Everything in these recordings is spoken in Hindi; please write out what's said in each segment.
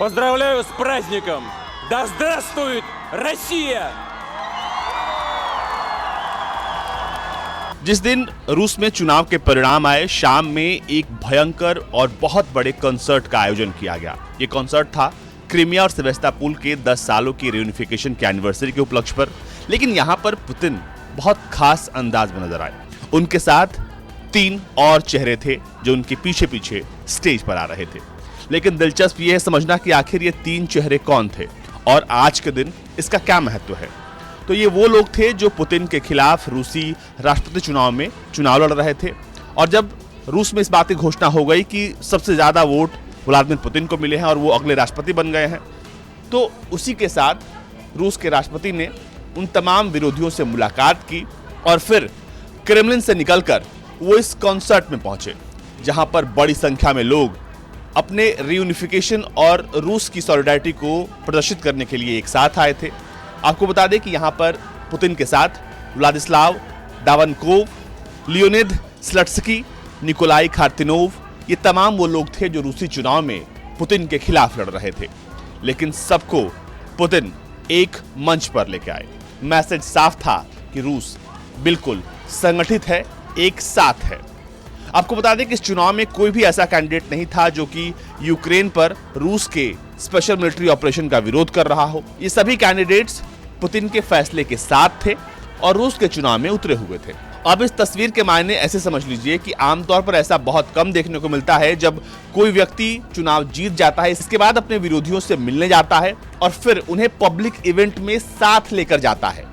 Поздравляю с праздником! Да здравствует Россия! जिस दिन रूस में चुनाव के परिणाम आए, शाम में एक भयंकर और बहुत बड़े कॉन्सर्ट का आयोजन किया गया। ये कॉन्सर्ट था क्रीमिया और सेवेस्टोपोल के 10 सालों की रियूनिफिकेशन के एनिवर्सरी के उपलक्ष्य पर। लेकिन यहाँ पर पुतिन बहुत खास अंदाज में नजर आए। उनके साथ 3 और चेहरे थे जो उनके पीछे पीछे स्टेज पर आ रहे थे। लेकिन दिलचस्प ये है समझना कि आखिर ये 3 चेहरे कौन थे और आज के दिन इसका क्या महत्व है। तो ये वो लोग थे जो पुतिन के खिलाफ रूसी राष्ट्रपति चुनाव में चुनाव लड़ रहे थे। और जब रूस में इस बात की घोषणा हो गई कि सबसे ज्यादा वोट व्लादिमीर पुतिन को मिले हैं और वो अगले राष्ट्रपति बन गए हैं, तो उसी के साथ रूस के राष्ट्रपति ने उन तमाम विरोधियों से मुलाकात की और फिर क्रेमलिन से निकलकर वो इस कॉन्सर्ट में पहुंचे, जहां पर बड़ी संख्या में लोग अपने रियूनिफिकेशन और रूस की सॉलिडारिटी को प्रदर्शित करने के लिए एक साथ आए थे। आपको बता दें कि यहाँ पर पुतिन के साथ व्लादिस्लाव दावनकोव, लियोनिद स्लट्स्की, निकोलाई खार्तिनोव, ये तमाम वो लोग थे जो रूसी चुनाव में पुतिन के खिलाफ लड़ रहे थे। लेकिन सबको पुतिन एक मंच पर लेके आए। मैसेज साफ था कि रूस बिल्कुल संगठित है, एक साथ है। आपको बता दें कि इस चुनाव में कोई भी ऐसा कैंडिडेट नहीं था जो कि यूक्रेन पर रूस के स्पेशल मिलिट्री ऑपरेशन का विरोध कर रहा हो। ये सभी कैंडिडेट्स पुतिन के फैसले के साथ थे और रूस के चुनाव में उतरे हुए थे। अब इस तस्वीर के मायने ऐसे समझ लीजिए कि आमतौर पर ऐसा बहुत कम देखने को मिलता है जब कोई व्यक्ति चुनाव जीत जाता है, इसके बाद अपने विरोधियों से मिलने जाता है और फिर उन्हें पब्लिक इवेंट में साथ लेकर जाता है।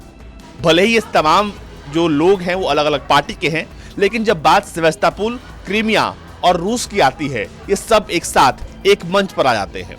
भले ही इस तमाम जो लोग हैं वो अलग अलग पार्टी के हैं, लेकिन जब बात सेवेस्टोपोल, क्रीमिया और रूस की आती है, ये सब एक साथ एक मंच पर आ जाते हैं।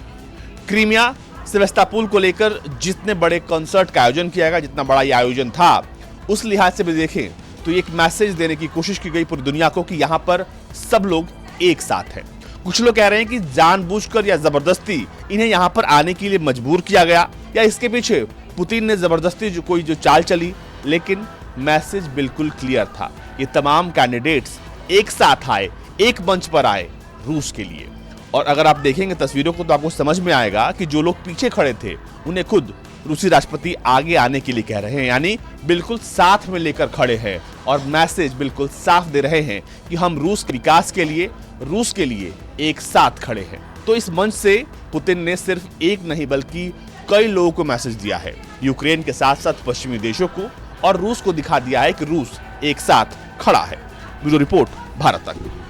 क्रीमिया सेवेस्टोपोल को लेकर जितने बड़े कॉन्सर्ट का आयोजन किया गया, जितना बड़ा ये आयोजन था, उस लिहाज से भी देखें तो एक मैसेज देने की कोशिश की गई पूरी दुनिया को कि यहाँ पर सब लोग एक साथ हैं। कुछ लोग कह रहे हैं कि जानबूझकर या जबरदस्ती इन्हें यहाँ पर आने के लिए मजबूर किया गया या इसके पीछे पुतिन ने जबरदस्ती जो चाल चली, लेकिन मैसेज बिल्कुल क्लियर था। ये तमाम कैंडिडेट्स एक साथ आए, एक मंच पर आए रूस के लिए। और अगर आप देखेंगे तस्वीरों को तो आपको समझ में आएगा कि जो लोग पीछे खड़े थे उन्हें खुद रूसी राष्ट्रपति आगे आने के लिए कह रहे हैं, यानी बिल्कुल साथ में लेकर खड़े हैं और मैसेज बिल्कुल साफ दे रहे हैं कि हम रूस के विकास के लिए, रूस के लिए एक साथ खड़े हैं। तो इस मंच से पुतिन ने सिर्फ एक नहीं बल्कि कई लोगों को मैसेज दिया है। यूक्रेन के साथ साथ पश्चिमी देशों को और रूस को दिखा दिया है कि रूस एक साथ खड़ा है। ब्यूरो रिपोर्ट, भारत तक।